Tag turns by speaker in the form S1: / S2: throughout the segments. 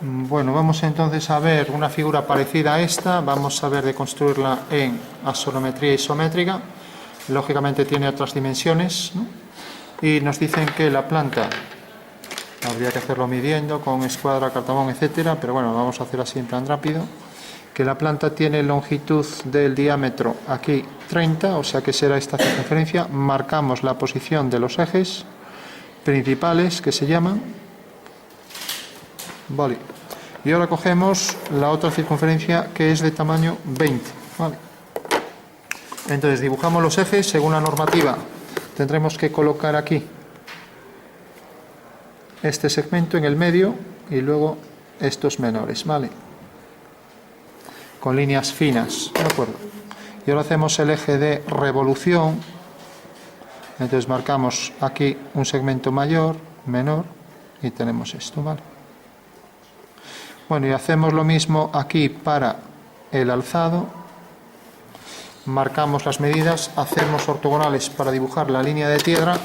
S1: Bueno, vamos entonces a ver una figura parecida a esta. Vamos a ver de construirla en axonometría isométrica. Lógicamente tiene otras dimensiones, ¿no? Y nos dicen que la planta, habría que hacerlo midiendo con escuadra, cartabón, etcétera, pero bueno, vamos a hacer así en plan rápido. Que la planta tiene longitud del diámetro aquí 30, o sea que será esta circunferencia. Marcamos la posición de los ejes principales, que se llaman. Vale. Y ahora cogemos la otra circunferencia, que es de tamaño 20. Vale. Entonces dibujamos los ejes según la normativa. Tendremos que colocar aquí este segmento en el medio y luego estos menores, ¿vale? Con líneas finas, ¿de acuerdo? Y ahora hacemos el eje de revolución. Entonces marcamos aquí un segmento mayor, menor, y tenemos esto, ¿vale? Bueno, y hacemos lo mismo aquí para el alzado. Marcamos las medidas, hacemos ortogonales para dibujar la línea de tierra,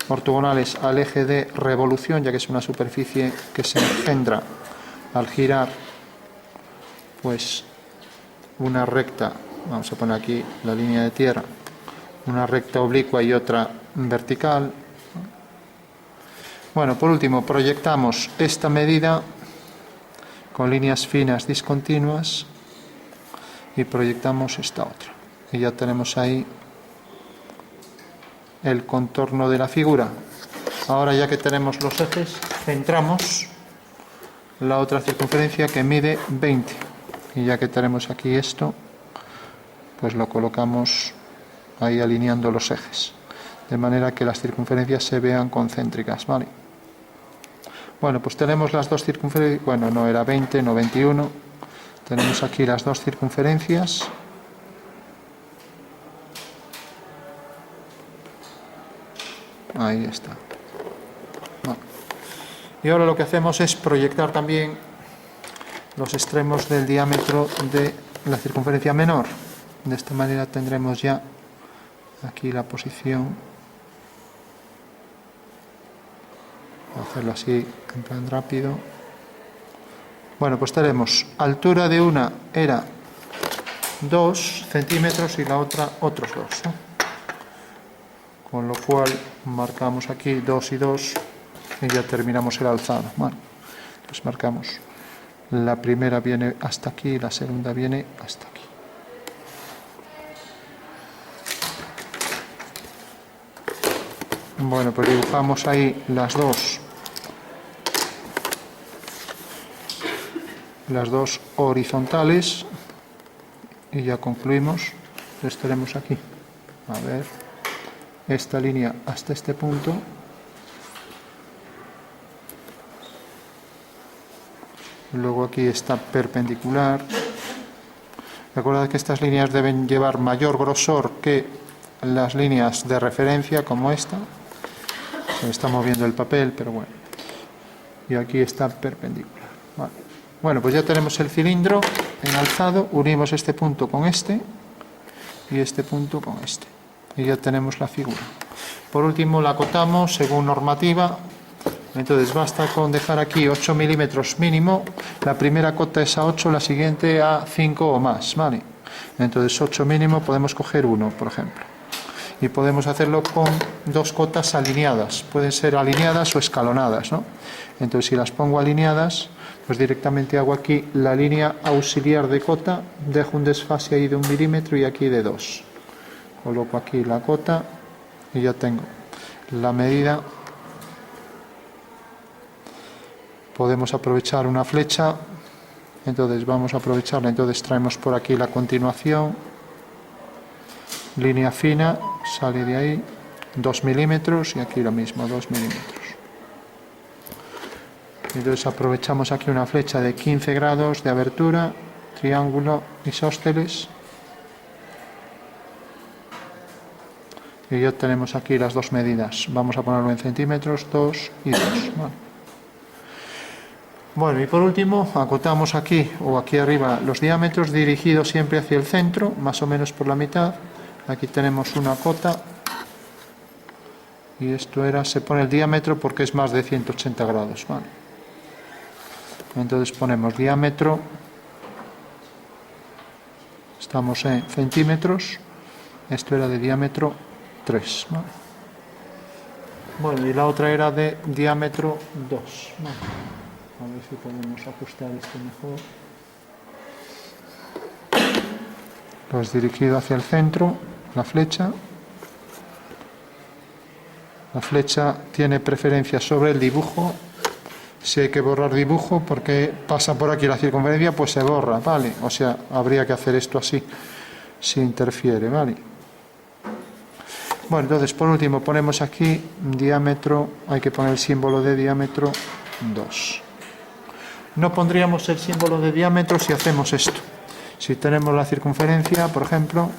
S1: ortogonales al eje de revolución, ya que es una superficie que se engendra al girar, pues una recta, vamos a poner aquí la línea de tierra, una recta oblicua y otra vertical. Bueno, por último, proyectamos esta medida con líneas finas discontinuas y proyectamos esta otra. Y ya tenemos ahí el contorno de la figura. Ahora, ya que tenemos los ejes, centramos la otra circunferencia, que mide 20. Y ya que tenemos aquí esto, pues lo colocamos ahí alineando los ejes, de manera que las circunferencias se vean concéntricas, ¿vale? Bueno, pues tenemos las dos circunferencias. Bueno, no era 20, no 21. Tenemos aquí las dos circunferencias. Ahí está. Bueno. Y ahora lo que hacemos es proyectar también los extremos del diámetro de la circunferencia menor. De esta manera tendremos ya aquí la posición. Voy a hacerlo así en plan rápido. Bueno, pues tenemos altura de una era 2 centímetros y la otra otros 2, ¿no? Con lo cual marcamos aquí 2 y 2 y ya terminamos el alzado. Bueno, pues marcamos. La primera viene hasta aquí y la segunda viene hasta aquí. Bueno, pues dibujamos ahí las dos horizontales y ya concluimos. Entonces tenemos aquí, a ver, esta línea hasta este punto. Luego aquí está perpendicular. Recordad que estas líneas deben llevar mayor grosor que las líneas de referencia, como esta. Se está moviendo el papel, pero bueno. Y aquí está perpendicular. Vale. Bueno, pues ya tenemos el cilindro en alzado. Unimos este punto con este y este punto con este. Y ya tenemos la figura. Por último, la acotamos según normativa. Entonces basta con dejar aquí 8 milímetros mínimo. La primera cota es a 8, la siguiente a 5 o más, ¿vale? Entonces 8 mínimo, podemos coger 1, por ejemplo. Y podemos hacerlo con dos cotas alineadas. Pueden ser alineadas o escalonadas, ¿no? Entonces, si las pongo alineadas, pues directamente hago aquí la línea auxiliar de cota, dejo un desfase ahí de 1 milímetro y aquí de 2. Coloco aquí la cota y ya tengo la medida. Podemos aprovechar una flecha, entonces vamos a aprovecharla. Entonces traemos por aquí la continuación, línea fina, sale de ahí 2 milímetros y aquí lo mismo, 2 milímetros. Entonces aprovechamos aquí una flecha de 15 grados de abertura, triángulo isósceles. Y ya tenemos aquí las dos medidas. Vamos a ponerlo en centímetros, 2 y 2. Vale. Bueno, y por último, acotamos aquí o aquí arriba los diámetros dirigidos siempre hacia el centro, más o menos por la mitad. Aquí tenemos una cota. Y esto se pone el diámetro porque es más de 180 grados. Vale. Entonces ponemos diámetro, estamos en centímetros, esto era de diámetro 3, ¿vale? Bueno, y la otra era de diámetro 2, ¿vale? A ver si podemos ajustar esto mejor. Pues dirigido hacia el centro, la flecha. La flecha tiene preferencia sobre el dibujo. Si hay que borrar dibujo porque pasa por aquí la circunferencia, pues se borra, ¿vale? O sea, habría que hacer esto así, si interfiere, ¿vale? Bueno, entonces por último ponemos aquí diámetro, hay que poner el símbolo de diámetro 2. No pondríamos el símbolo de diámetro si hacemos esto. Si tenemos la circunferencia, por ejemplo,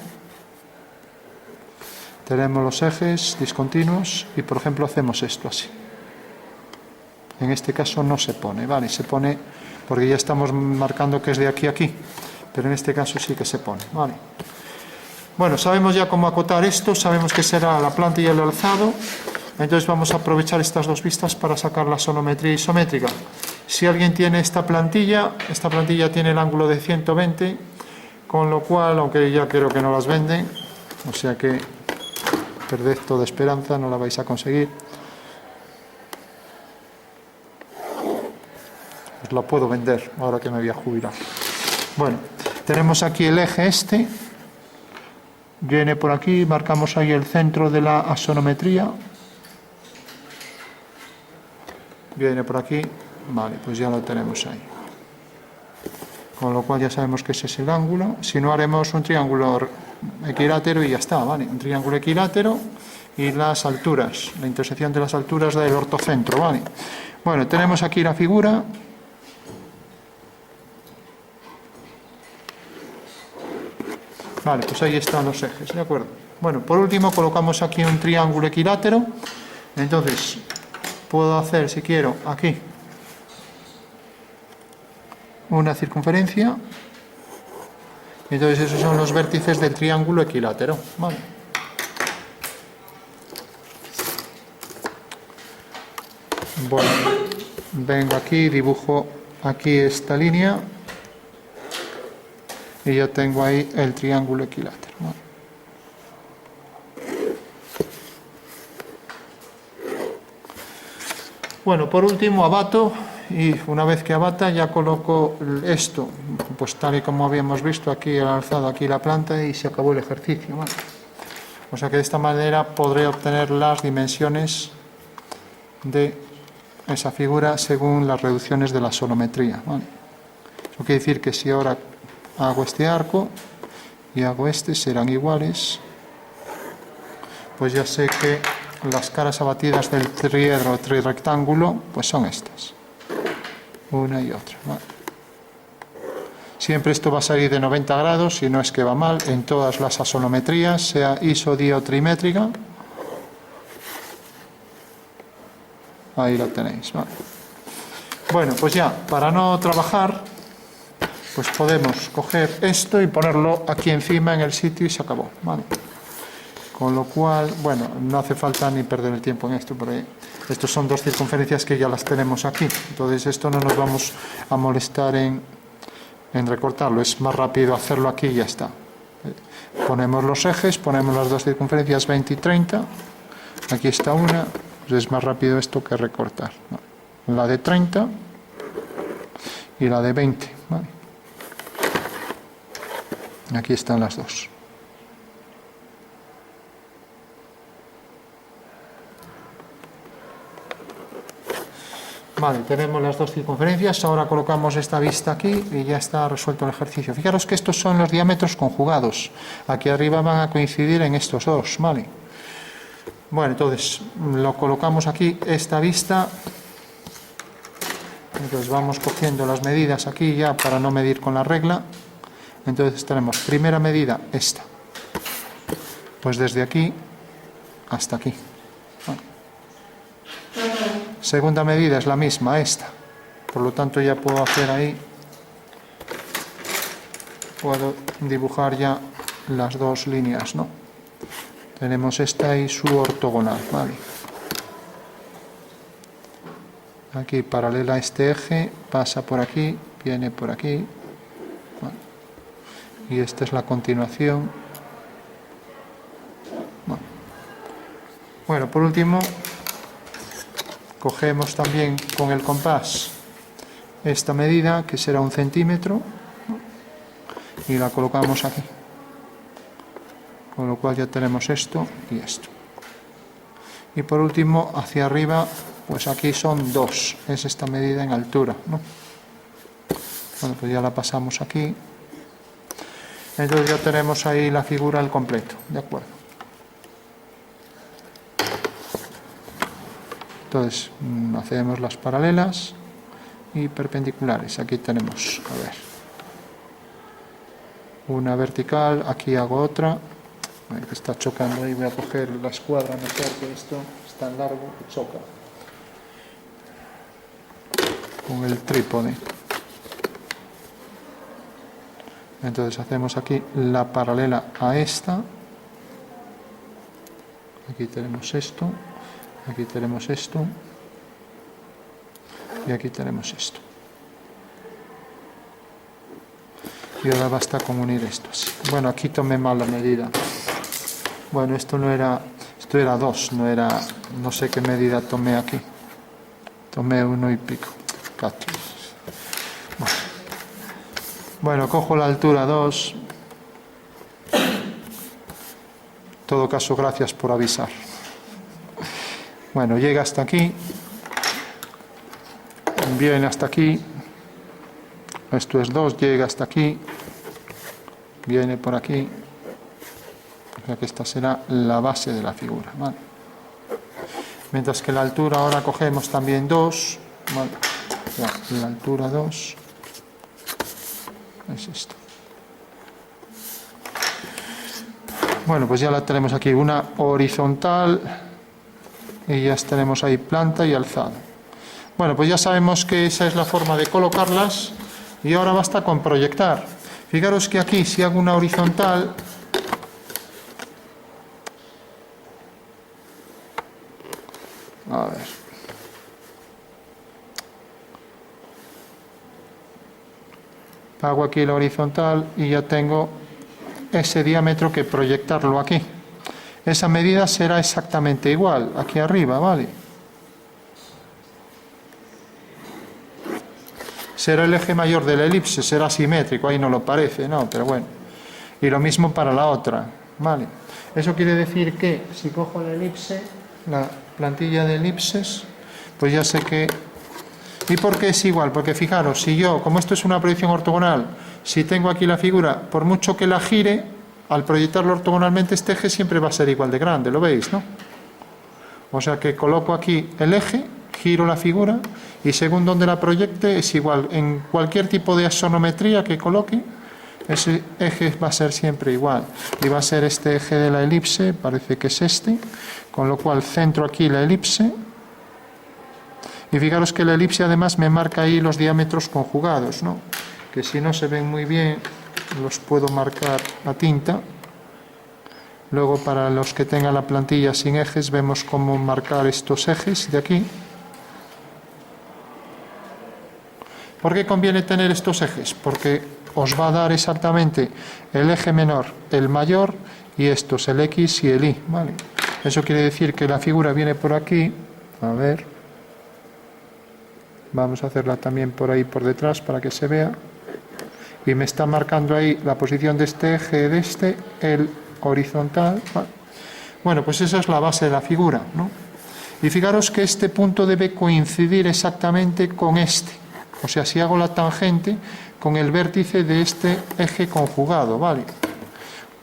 S1: tenemos los ejes discontinuos y, por ejemplo, hacemos esto así. En este caso no se pone, ¿vale? Se pone porque ya estamos marcando que es de aquí a aquí, pero en este caso sí que se pone, ¿vale? Bueno, sabemos ya cómo acotar esto, sabemos que será la planta y el alzado, entonces vamos a aprovechar estas dos vistas para sacar la sonometría isométrica. Si alguien tiene esta plantilla tiene el ángulo de 120, con lo cual, aunque ya creo que no las venden, o sea que perded toda esperanza, no la vais a conseguir. Os la puedo vender ahora que me voy a jubilar. Bueno, tenemos aquí el eje este, viene por aquí, marcamos ahí el centro de la axonometría, viene por aquí, vale, pues ya lo tenemos ahí. Con lo cual ya sabemos que ese es el ángulo. Si no, haremos un triángulo equilátero y ya está, ¿vale? Un triángulo equilátero y las alturas, la intersección de las alturas del ortocentro, ¿vale? Bueno, tenemos aquí la figura. Vale, pues ahí están los ejes, ¿de acuerdo? Bueno, por último colocamos aquí un triángulo equilátero. Entonces, puedo hacer, si quiero, aquí una circunferencia. Entonces, esos son los vértices del triángulo equilátero, ¿vale? Bueno, vengo aquí, dibujo aquí esta línea. Y ya tengo ahí el triángulo equilátero, ¿vale? Bueno, por último abato, y una vez que abata ya coloco esto, pues tal y como habíamos visto, aquí el alzado, aquí la planta, y se acabó el ejercicio, ¿vale? O sea que de esta manera podré obtener las dimensiones de esa figura según las reducciones de la sonometría, ¿vale? Eso quiere decir que si ahora hago este arco y hago este, serán iguales, pues ya sé que las caras abatidas del triedro trirrectángulo pues son estas, una y otra, ¿vale? Siempre esto va a salir de 90 grados, si no es que va mal, en todas las axonometrías, sea isodiotrimétrica. Ahí lo tenéis, ¿vale? Bueno, pues ya, para no trabajar, pues podemos coger esto y ponerlo aquí encima en el sitio y se acabó, ¿vale? Con lo cual, bueno, no hace falta ni perder el tiempo en esto, porque estos son dos circunferencias que ya las tenemos aquí. Entonces esto no nos vamos a molestar en recortarlo, es más rápido hacerlo aquí y ya está. Ponemos los ejes, ponemos las dos circunferencias 20 y 30, aquí está una, pues es más rápido esto que recortar, ¿no? La de 30 y la de 20, ¿vale? Aquí están las dos. Vale, tenemos las dos circunferencias, ahora colocamos esta vista aquí y ya está resuelto el ejercicio. Fijaros que estos son los diámetros conjugados. Aquí arriba van a coincidir en estos dos, ¿vale? Bueno, entonces lo colocamos aquí, esta vista. Entonces vamos cogiendo las medidas aquí ya para no medir con la regla. Entonces tenemos primera medida, esta. Pues desde aquí hasta aquí. Vale. Segunda medida es la misma, esta. Por lo tanto ya puedo hacer ahí, puedo dibujar ya las dos líneas, ¿no? Tenemos esta y su ortogonal, ¿vale? aquí paralela a este eje, pasa por aquí, viene por aquí, bueno, y esta es la continuación. Bueno, por último, cogemos también con el compás esta medida, que será 1 centímetro, y la colocamos aquí, con lo cual ya tenemos esto y esto. Y por último, hacia arriba, pues aquí son 2, es esta medida en altura, ¿no? Bueno, pues ya la pasamos aquí. Entonces ya tenemos ahí la figura al completo, ¿de acuerdo? Entonces, hacemos las paralelas y perpendiculares. Aquí tenemos, a ver, una vertical, aquí hago otra. Que está chocando ahí, voy a coger la escuadra mejor, que esto es tan largo que choca con el trípode. Entonces hacemos aquí la paralela a esta. Aquí tenemos esto, aquí tenemos esto y aquí tenemos esto. Y ahora basta con unir esto así. Bueno, aquí tomé mal la medida. Bueno, esto era 2, no sé qué medida tomé aquí. Tomé 1 y pico. 4. Bueno, cojo la altura 2. En todo caso, gracias por avisar. Bueno, llega hasta aquí. Viene hasta aquí. Esto es 2, llega hasta aquí. Viene por aquí. O sea que esta será la base de la figura, ¿vale? Mientras que la altura ahora cogemos también 2, ¿vale? Ya, la altura 2 es esto. Bueno, pues ya la tenemos aquí, una horizontal y ya tenemos ahí planta y alzado. Bueno, pues ya sabemos que esa es la forma de colocarlas y ahora basta con proyectar. Fijaros que aquí si hago una horizontal, a ver, hago aquí la horizontal y ya tengo ese diámetro que proyectarlo aquí. Esa medida será exactamente igual aquí arriba, ¿vale? Será el eje mayor de la elipse, será simétrico, ahí no lo parece, ¿no? Pero bueno. Y lo mismo para la otra, ¿vale? Eso quiere decir que si cojo la elipse, la plantilla de elipses, pues ya sé que... ¿Y por qué es igual? Porque fijaros, si yo, como esto es una proyección ortogonal, si tengo aquí la figura, por mucho que la gire, al proyectarlo ortogonalmente, este eje siempre va a ser igual de grande, ¿lo veis, no? O sea que coloco aquí el eje, giro la figura, y según donde la proyecte es igual. En cualquier tipo de axonometría que coloque, ese eje va a ser siempre igual. Y va a ser este eje de la elipse, parece que es este, con lo cual centro aquí la elipse. Y fijaros que la elipse además me marca ahí los diámetros conjugados, ¿no? Que si no se ven muy bien, los puedo marcar a tinta. Luego para los que tengan la plantilla sin ejes, vemos cómo marcar estos ejes de aquí. ¿Por qué conviene tener estos ejes? Porque os va a dar exactamente el eje menor, el mayor, y estos, el X y el Y, ¿vale? Eso quiere decir que la figura viene por aquí, a ver, vamos a hacerla también por ahí por detrás para que se vea, y me está marcando ahí la posición de este eje, de este, el horizontal, ¿vale? Bueno, pues esa es la base de la figura, ¿no? Y fijaros que este punto debe coincidir exactamente con este. O sea, si hago la tangente con el vértice de este eje conjugado, ¿vale?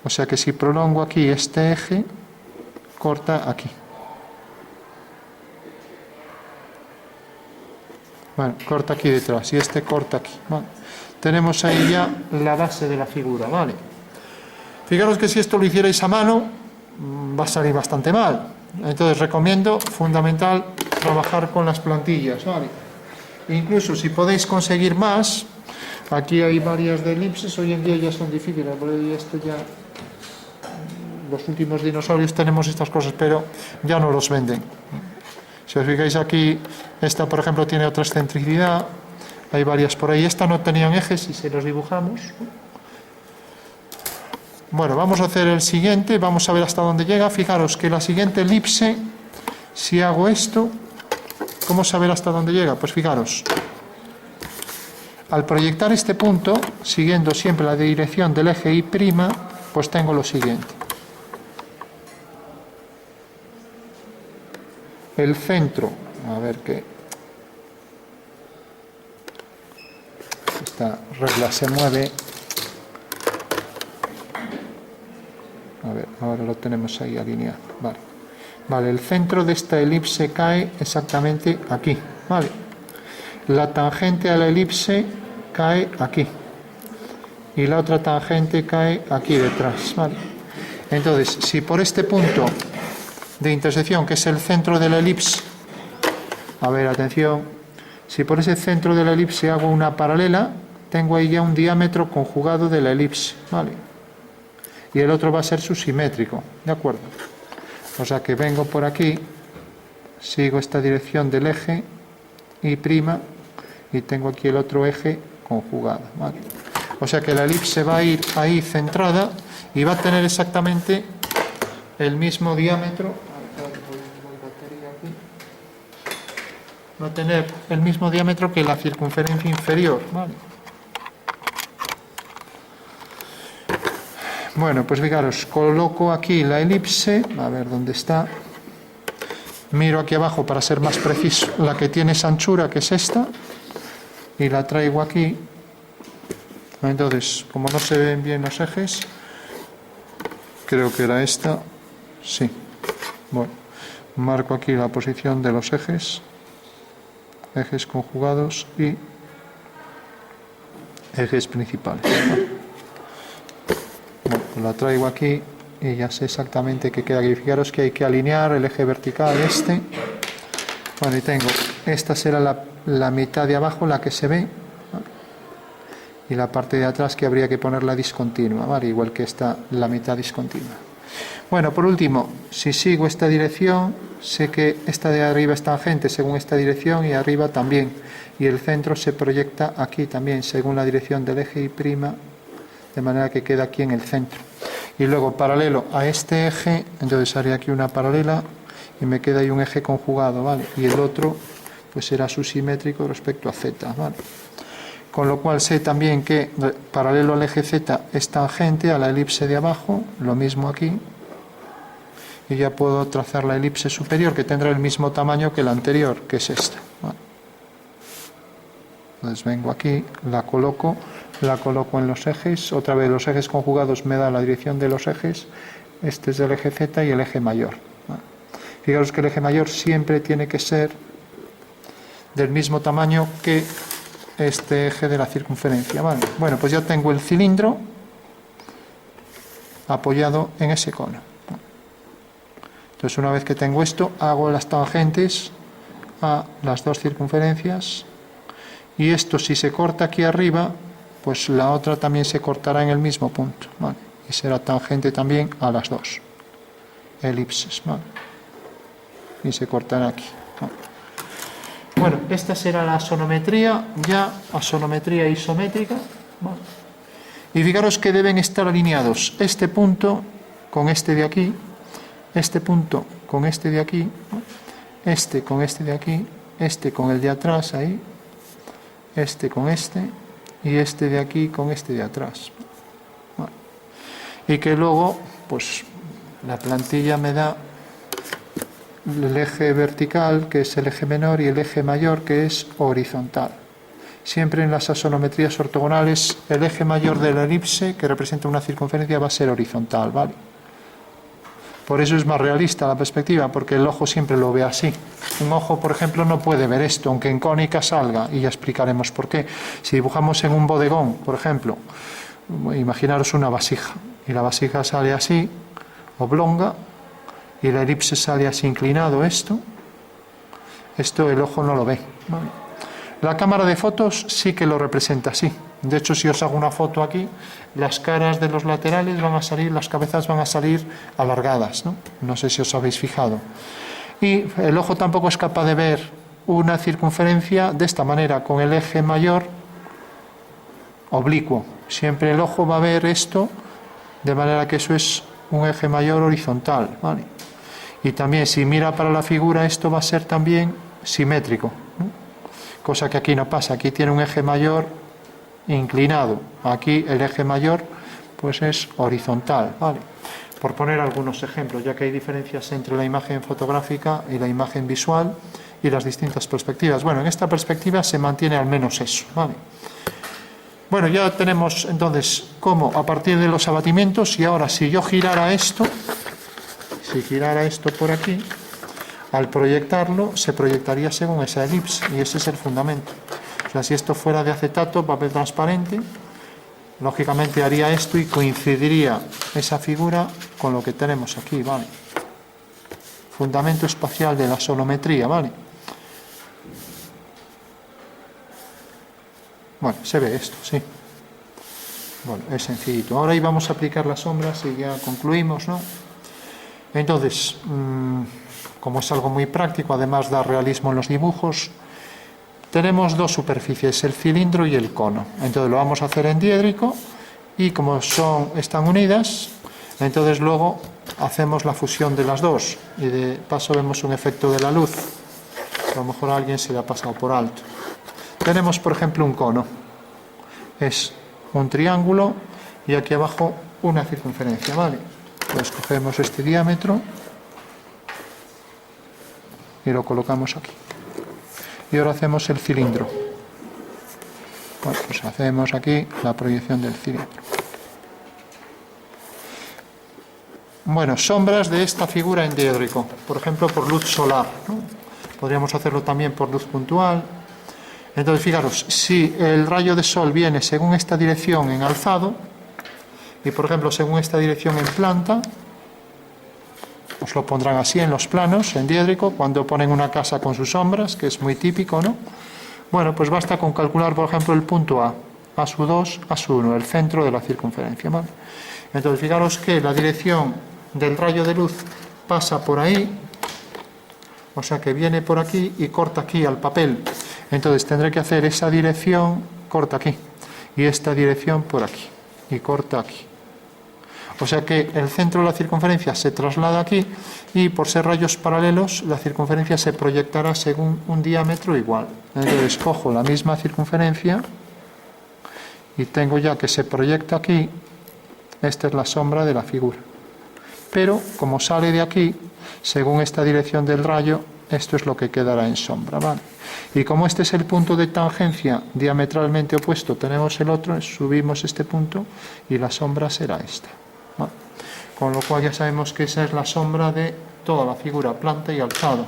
S1: O sea que si prolongo aquí este eje, corta aquí. Bueno, corta aquí detrás y este corta aquí, ¿vale? Tenemos ahí ya la base de la figura, ¿vale? Fijaros que si esto lo hicierais a mano, va a salir bastante mal. Entonces recomiendo, fundamental, trabajar con las plantillas, ¿vale? Incluso si podéis conseguir más, aquí hay varias de elipses, hoy en día ya son difíciles, porque esto ya, los últimos dinosaurios tenemos estas cosas, pero ya no los venden. Si os fijáis aquí, esta por ejemplo tiene otra excentricidad, hay varias por ahí. Esta no tenían ejes y se los dibujamos. Bueno, vamos a hacer el siguiente, vamos a ver hasta dónde llega. Fijaros que la siguiente elipse, si hago esto, ¿cómo saber hasta dónde llega? Pues fijaros, al proyectar este punto, siguiendo siempre la dirección del eje Y', pues tengo lo siguiente. El centro, a ver qué... Esta regla se mueve. A ver, ahora lo tenemos ahí alineado. Vale. Vale, el centro de esta elipse cae exactamente aquí. Vale. La tangente a la elipse cae aquí. Y la otra tangente cae aquí detrás. Vale. Entonces, si por este punto de intersección, que es el centro de la elipse, a ver, atención, si por ese centro de la elipse hago una paralela, tengo ahí ya un diámetro conjugado de la elipse, ¿vale? Y el otro va a ser su simétrico, ¿de acuerdo? O sea que vengo por aquí, sigo esta dirección del eje Y' y tengo aquí el otro eje conjugado, ¿vale? O sea que la elipse va a ir ahí centrada y va a tener exactamente el mismo diámetro. Va a tener el mismo diámetro que la circunferencia inferior, ¿vale? Bueno, pues fijaros, coloco aquí la elipse, a ver dónde está. Miro aquí abajo para ser más preciso, la que tiene esa anchura, que es esta, y la traigo aquí. Entonces, como no se ven bien los ejes, creo que era esta, sí. Bueno, marco aquí la posición de los ejes conjugados y ejes principales. Bueno, pues la traigo aquí y ya sé exactamente qué queda aquí. Fijaros que hay que alinear el eje vertical este. Bueno, y tengo, esta será la mitad de abajo, la que se ve, ¿vale? Y la parte de atrás que habría que ponerla discontinua, ¿vale? Igual que esta, la mitad discontinua. Bueno, por último, si sigo esta dirección, sé que esta de arriba es tangente según esta dirección y arriba también. Y el centro se proyecta aquí también según la dirección del eje Y', de manera que queda aquí en el centro. Y luego, paralelo a este eje, entonces haré aquí una paralela y me queda ahí un eje conjugado, ¿vale? Y el otro, pues será su simétrico respecto a Z, ¿vale? Con lo cual sé también que paralelo al eje Z es tangente a la elipse de abajo, lo mismo aquí. Y ya puedo trazar la elipse superior, que tendrá el mismo tamaño que la anterior, que es esta, ¿vale? Entonces vengo aquí, la coloco en los ejes, otra vez los ejes conjugados me da la dirección de los ejes, este es el eje Z y el eje mayor, ¿vale? Fijaros que el eje mayor siempre tiene que ser del mismo tamaño que este eje de la circunferencia, ¿vale? Bueno, pues ya tengo el cilindro apoyado en ese cono. Entonces, una vez que tengo esto, hago las tangentes a las dos circunferencias. Y esto, si se corta aquí arriba, pues la otra también se cortará en el mismo punto, ¿vale? Y será tangente también a las dos elipses, ¿vale? Y se cortará aquí, ¿vale? Bueno, esta será la asonometría, ya asonometría isométrica, ¿vale? Y fijaros que deben estar alineados este punto con este de aquí, este punto con este de aquí, ¿no? Este con este de aquí, este con el de atrás ahí, este con este y este de aquí con este de atrás. Bueno, y que luego, pues la plantilla me da el eje vertical, que es el eje menor, y el eje mayor, que es horizontal. Siempre en las asonometrías ortogonales, el eje mayor de la elipse, que representa una circunferencia, va a ser horizontal, ¿vale? Por eso es más realista la perspectiva, porque el ojo siempre lo ve así. Un ojo, por ejemplo, no puede ver esto, aunque en cónica salga, y ya explicaremos por qué. Si dibujamos en un bodegón, por ejemplo, imaginaros una vasija, y la vasija sale así, oblonga, y la elipse sale así inclinado, esto el ojo no lo ve, ¿vale? La cámara de fotos sí que lo representa así. De hecho, si os hago una foto aquí, las caras de los laterales van a salir, las cabezas van a salir alargadas, ¿no? No sé si os habéis fijado. Y el ojo tampoco es capaz de ver una circunferencia de esta manera, con el eje mayor oblicuo. Siempre el ojo va a ver esto, de manera que eso es un eje mayor horizontal, ¿vale? Y también si mira para la figura, esto va a ser también simétrico, ¿no? Cosa que aquí no pasa. Aquí tiene un eje mayor inclinado. Aquí el eje mayor pues es horizontal, ¿vale? Por poner algunos ejemplos, ya que hay diferencias entre la imagen fotográfica y la imagen visual y las distintas perspectivas. Bueno, en esta perspectiva se mantiene al menos eso, ¿vale? Bueno, ya tenemos entonces cómo a partir de los abatimientos, y ahora si yo girara esto, si girara esto por aquí, al proyectarlo se proyectaría según esa elipse, y ese es el fundamento. O sea, si esto fuera de acetato, papel transparente, lógicamente haría esto y coincidiría esa figura con lo que tenemos aquí, ¿vale? Fundamento espacial de la solometría, ¿vale? Bueno, se ve esto, sí. Bueno, es sencillito. Ahora ahí vamos a aplicar las sombras y ya concluimos, ¿no? Entonces, como es algo muy práctico, además da realismo en los dibujos, tenemos dos superficies, el cilindro y el cono. Entonces lo vamos a hacer en diédrico y como están unidas, entonces luego hacemos la fusión de las dos y de paso vemos un efecto de la luz, que a lo mejor a alguien se le ha pasado por alto. Tenemos, por ejemplo, un cono. Es un triángulo y aquí abajo una circunferencia, ¿vale? Pues cogemos este diámetro y lo colocamos aquí. Y ahora hacemos el cilindro. Bueno, pues hacemos aquí la proyección del cilindro. Bueno, sombras de esta figura en diédrico, por ejemplo, por luz solar, ¿no? Podríamos hacerlo también por luz puntual. Entonces, fijaros, si el rayo de sol viene según esta dirección en alzado, y por ejemplo, según esta dirección en planta, os lo pondrán así en los planos, en diédrico, cuando ponen una casa con sus sombras, que es muy típico, ¿no? Bueno, pues basta con calcular, por ejemplo, el punto A, A2, A1, el centro de la circunferencia, ¿vale? Entonces, fijaros que la dirección del rayo de luz pasa por ahí, o sea que viene por aquí y corta aquí al papel. Entonces tendré que hacer esa dirección, corta aquí, y esta dirección por aquí, y corta aquí. O sea que el centro de la circunferencia se traslada aquí y por ser rayos paralelos la circunferencia se proyectará según un diámetro igual. Entonces cojo la misma circunferencia y tengo ya que se proyecta aquí, esta es la sombra de la figura. Pero como sale de aquí, según esta dirección del rayo, esto es lo que quedará en sombra, ¿vale? Y como este es el punto de tangencia diametralmente opuesto, tenemos el otro, subimos este punto y la sombra será esta, ¿vale? Con lo cual ya sabemos que esa es la sombra de toda la figura, planta y alzado.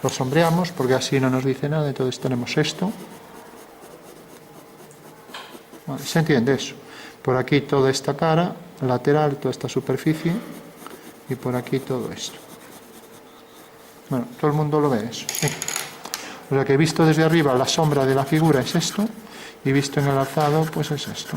S1: Lo sombreamos porque así no nos dice nada, entonces tenemos esto. ¿Vale? ¿Se entiende eso? Por aquí toda esta cara lateral, toda esta superficie, y por aquí todo esto. Bueno, todo el mundo lo ve eso. Sí. O sea que visto desde arriba la sombra de la figura es esto, y visto en el alzado pues es esto.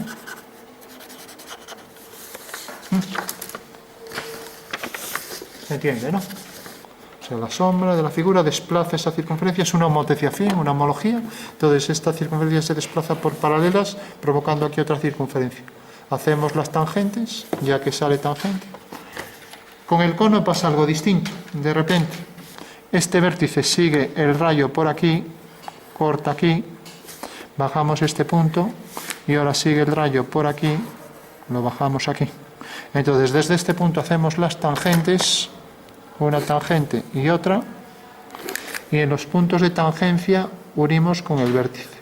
S1: ¿Se entiende, no? O sea, la sombra de la figura desplaza esa circunferencia, es una homoteciación, una homología. Entonces esta circunferencia se desplaza por paralelas, provocando aquí otra circunferencia. Hacemos las tangentes, ya que sale tangente. Con el cono pasa algo distinto. De repente, este vértice sigue el rayo por aquí, corta aquí, bajamos este punto, y ahora sigue el rayo por aquí, lo bajamos aquí. Entonces, desde este punto hacemos las tangentes, una tangente y otra, y en los puntos de tangencia unimos con el vértice.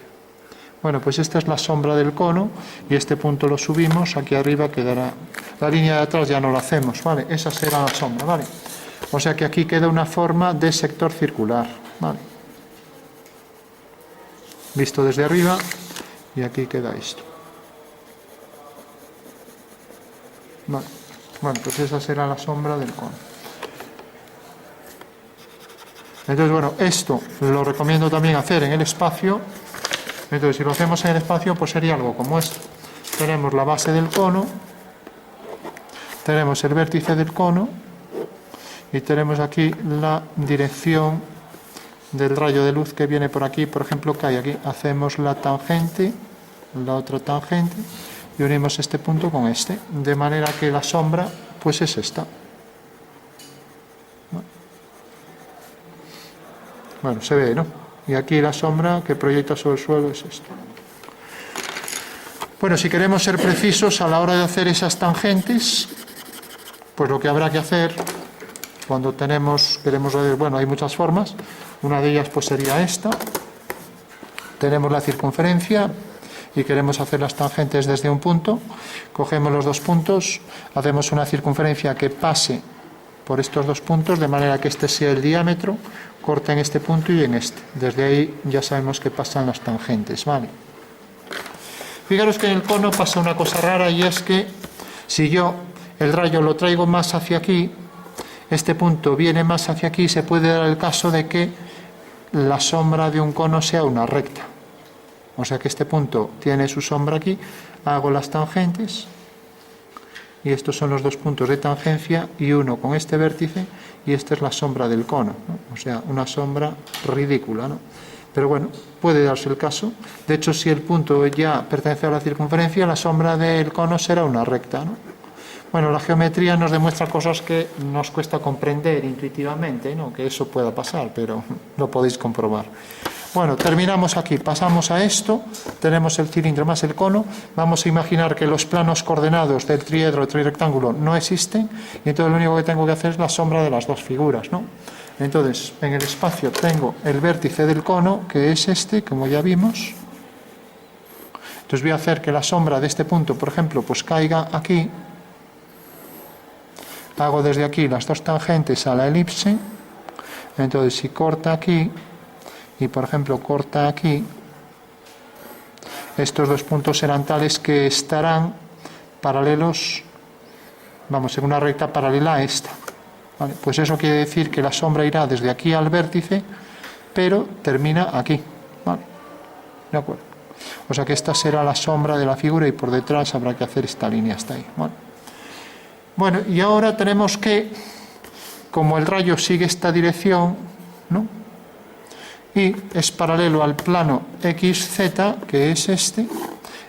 S1: Bueno, pues esta es la sombra del cono, y este punto lo subimos, aquí arriba quedará, la línea de atrás ya no la hacemos, ¿vale? Esa será la sombra, ¿vale? O sea que aquí queda una forma de sector circular, ¿vale? Visto desde arriba, y aquí queda esto. Vale. Bueno, pues esa será la sombra del cono. Entonces, bueno, esto lo recomiendo también hacer en el espacio. Entonces, si lo hacemos en el espacio, pues sería algo como esto. Tenemos la base del cono, tenemos el vértice del cono, y tenemos aquí la dirección del rayo de luz que viene por aquí, por ejemplo, cae aquí. Hacemos la tangente, la otra tangente, y unimos este punto con este, de manera que la sombra pues es esta. Bueno, se ve, ¿no? Y aquí la sombra que proyecta sobre el suelo es esto. Bueno, si queremos ser precisos a la hora de hacer esas tangentes, pues lo que habrá que hacer cuando queremos ver, bueno, hay muchas formas. Una de ellas pues sería esta. Tenemos la circunferencia y queremos hacer las tangentes desde un punto. Cogemos los dos puntos, hacemos una circunferencia que pase por estos dos puntos, de manera que este sea el diámetro, corta en este punto y en este. Desde ahí ya sabemos que pasan las tangentes, ¿vale? Fijaros que en el cono pasa una cosa rara, y es que si yo el rayo lo traigo más hacia aquí, este punto viene más hacia aquí, se puede dar el caso de que la sombra de un cono sea una recta. O sea que este punto tiene su sombra aquí, hago las tangentes, y estos son los dos puntos de tangencia, y uno con este vértice, y esta es la sombra del cono, ¿no? O sea, una sombra ridícula, ¿no? Pero bueno, puede darse el caso. De hecho, si el punto ya pertenece a la circunferencia, la sombra del cono será una recta, ¿no? Bueno, la geometría nos demuestra cosas que nos cuesta comprender intuitivamente, ¿no? Que eso pueda pasar, pero lo podéis comprobar. Bueno, terminamos aquí, pasamos a esto, tenemos el cilindro más el cono, vamos a imaginar que los planos coordenados del triedro y trirectángulo no existen, y entonces lo único que tengo que hacer es la sombra de las dos figuras, ¿no? Entonces, en el espacio tengo el vértice del cono, que es este, como ya vimos. Entonces voy a hacer que la sombra de este punto, por ejemplo, pues caiga aquí. Hago desde aquí las dos tangentes a la elipse. Entonces, si corta aquí y, por ejemplo, corta aquí, estos dos puntos serán tales que estarán paralelos, vamos, en una recta paralela a esta. ¿Vale? Pues eso quiere decir que la sombra irá desde aquí al vértice, pero termina aquí. ¿Vale? ¿De acuerdo? O sea que esta será la sombra de la figura, y por detrás habrá que hacer esta línea hasta ahí. ¿Vale? Bueno, y ahora tenemos que, como el rayo sigue esta dirección, ¿no? Y es paralelo al plano XZ, que es este,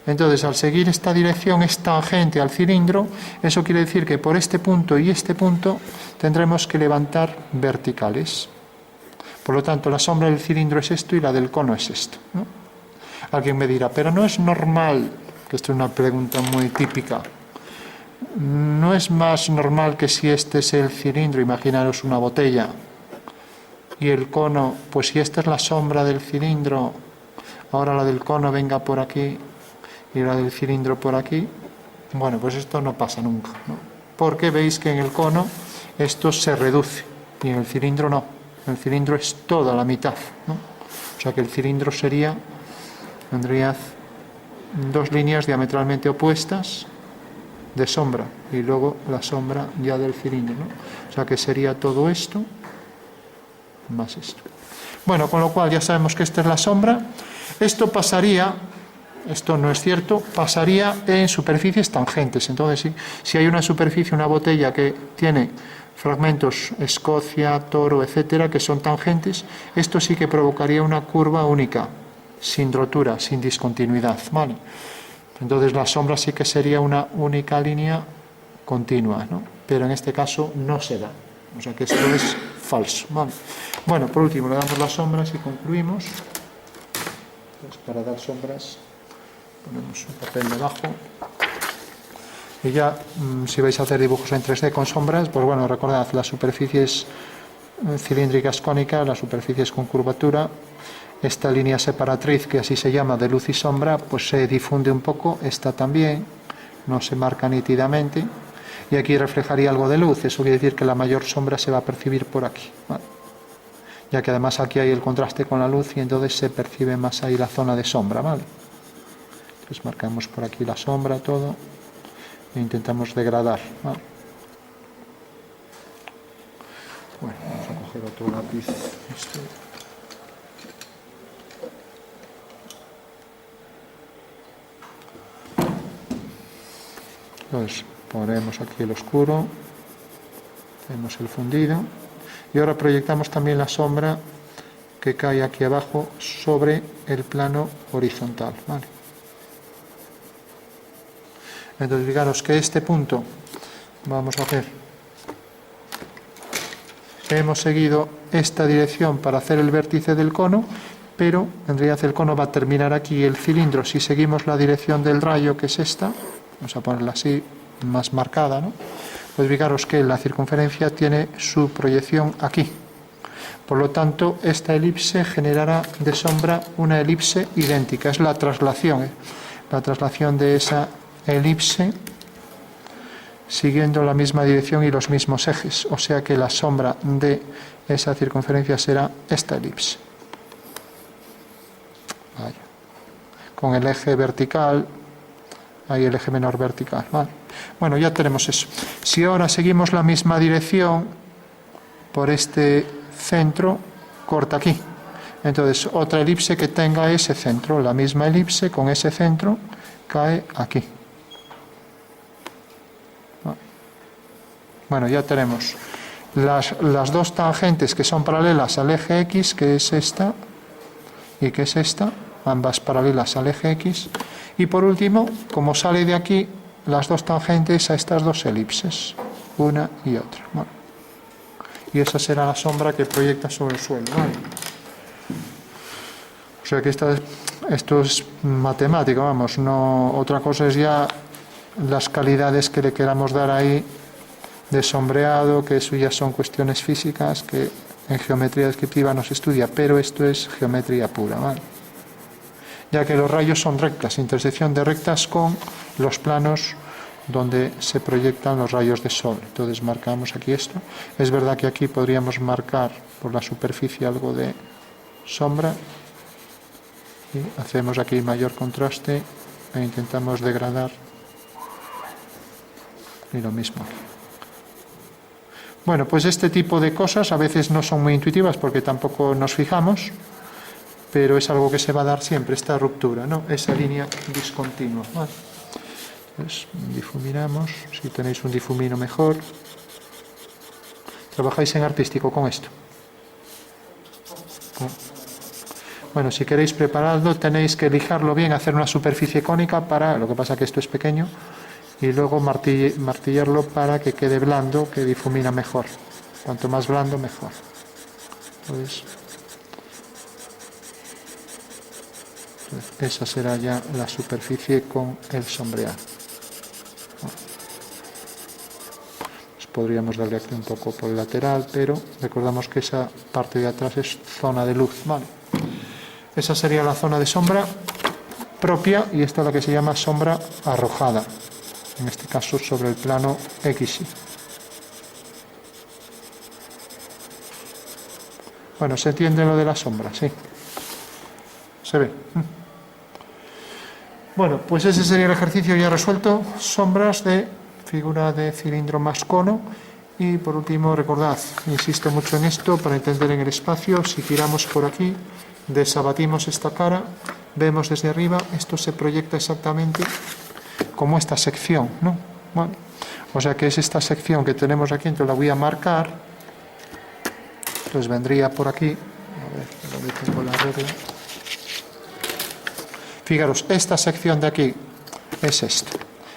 S1: entonces al seguir esta dirección es tangente al cilindro. Eso quiere decir que por este punto y este punto tendremos que levantar verticales. Por lo tanto, la sombra del cilindro es esto y la del cono es esto, ¿no? Alguien me dirá, pero no es normal, que esto es una pregunta muy típica, ¿no es más normal que si este es el cilindro, imaginaros una botella, y el cono, pues si esta es la sombra del cilindro, ahora la del cono venga por aquí y la del cilindro por aquí? Bueno, pues esto no pasa nunca, ¿no? Porque veis que en el cono esto se reduce y en el cilindro no. El cilindro es toda la mitad, ¿no? O sea que el cilindro tendría dos líneas diametralmente opuestas de sombra, y luego la sombra ya del cilindro, ¿no? O sea que sería todo esto más esto. Bueno, con lo cual ya sabemos que esta es la sombra. Esto pasaría, esto no es cierto, pasaría en superficies tangentes. Entonces, si hay una superficie, una botella que tiene fragmentos Escocia, Toro, etcétera, que son tangentes, esto sí que provocaría una curva única, sin rotura, sin discontinuidad, ¿vale? Entonces la sombra sí que sería una única línea continua, ¿no? Pero en este caso no se da. O sea que esto es falso, ¿vale? Bueno, por último le damos las sombras y concluimos. Pues para dar sombras ponemos un papel debajo. Y ya, si vais a hacer dibujos en 3D con sombras, pues bueno, recordad, las superficies cilíndricas cónicas, las superficies con curvatura, esta línea separatriz, que así se llama, de luz y sombra, pues se difunde un poco, esta también, no se marca nítidamente, y aquí reflejaría algo de luz. Eso quiere decir que la mayor sombra se va a percibir por aquí, ¿vale? Ya que además aquí hay el contraste con la luz y entonces se percibe más ahí la zona de sombra, ¿vale? Entonces marcamos por aquí la sombra, todo, e intentamos degradar, ¿vale? Bueno, vamos a coger otro lápiz. Entonces ponemos aquí el oscuro. Vemos el fundido. Y ahora proyectamos también la sombra que cae aquí abajo sobre el plano horizontal, ¿vale? Entonces, fijaros que este punto, vamos a hacer, hemos seguido esta dirección para hacer el vértice del cono, pero en realidad el cono va a terminar aquí, el cilindro, si seguimos la dirección del rayo, que es esta, vamos a ponerla así, más marcada, ¿no? Pues fijaros que la circunferencia tiene su proyección aquí. Por lo tanto, esta elipse generará de sombra una elipse idéntica, es la traslación, ¿eh? La traslación de esa elipse siguiendo la misma dirección y los mismos ejes, o sea que la sombra de esa circunferencia será esta elipse. Vaya. Con el eje vertical, ahí el eje menor vertical, ¿vale? Bueno, ya tenemos eso. Si ahora seguimos la misma dirección por este centro, corta aquí. Entonces, otra elipse que tenga ese centro, la misma elipse con ese centro, cae aquí. Bueno, ya tenemos las dos tangentes que son paralelas al eje X, que es esta y que es esta, ambas paralelas al eje X. Y por último, como sale de aquí, las dos tangentes a estas dos elipses, una y otra. Bueno, y esa será la sombra que proyecta sobre el suelo, ¿vale? O sea que esto es matemático, vamos, no, otra cosa es ya las calidades que le queramos dar ahí de sombreado, que eso ya son cuestiones físicas que en geometría descriptiva no se estudia, pero esto es geometría pura, ¿vale? Ya que los rayos son rectas, intersección de rectas con los planos donde se proyectan los rayos de sol. Entonces marcamos aquí esto. Es verdad que aquí podríamos marcar por la superficie algo de sombra y hacemos aquí mayor contraste e intentamos degradar, y lo mismo aquí. Bueno, pues este tipo de cosas a veces no son muy intuitivas porque tampoco nos fijamos, pero es algo que se va a dar siempre, esta ruptura, ¿no? Esa línea discontinua, ¿vale? Entonces, difuminamos, si tenéis un difumino mejor. ¿Trabajáis en artístico con esto? Bueno, si queréis prepararlo, tenéis que lijarlo bien, hacer una superficie cónica para, lo que pasa que esto es pequeño, y luego martillarlo para que quede blando, que difumina mejor. Cuanto más blando, mejor. Entonces, esa será ya la superficie con el sombreado. Pues podríamos darle aquí un poco por el lateral, pero recordamos que esa parte de atrás es zona de luz, ¿vale? Esa sería la zona de sombra propia y esta es la que se llama sombra arrojada, en este caso sobre el plano XY. Bueno, ¿se entiende lo de la sombra? Sí. ¿Se ve? Bueno, pues ese sería el ejercicio ya resuelto. Sombras de figura de cilindro más cono. Y por último, recordad, insisto mucho en esto, para entender en el espacio, si tiramos por aquí, desabatimos esta cara, vemos desde arriba, esto se proyecta exactamente como esta sección, ¿no? Bueno, o sea que es esta sección que tenemos aquí, entonces la voy a marcar, entonces vendría por aquí, a ver, ¿dónde tengo la regla? Fijaros, esta sección de aquí es esta,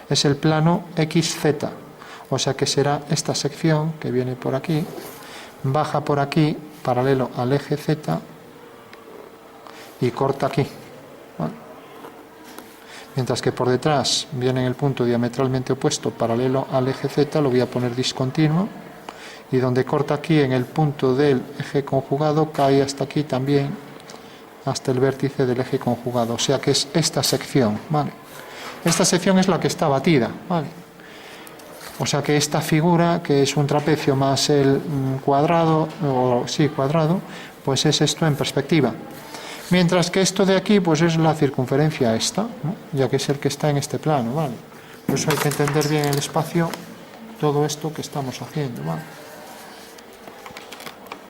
S1: es el plano XZ, o sea que será esta sección que viene por aquí, baja por aquí, paralelo al eje Z, y corta aquí. ¿Vale? Mientras que por detrás viene en el punto diametralmente opuesto, paralelo al eje Z, lo voy a poner discontinuo, y donde corta aquí en el punto del eje conjugado, cae hasta aquí también, hasta el vértice del eje conjugado, o sea que es esta sección, ¿vale? Esta sección es la que está batida, ¿vale? O sea que esta figura, que es un trapecio más el cuadrado, cuadrado, pues es esto en perspectiva. Mientras que esto de aquí, pues es la circunferencia esta, ¿no? Ya que es el que está en este plano, ¿vale? Por eso hay que entender bien el espacio, todo esto que estamos haciendo, ¿vale?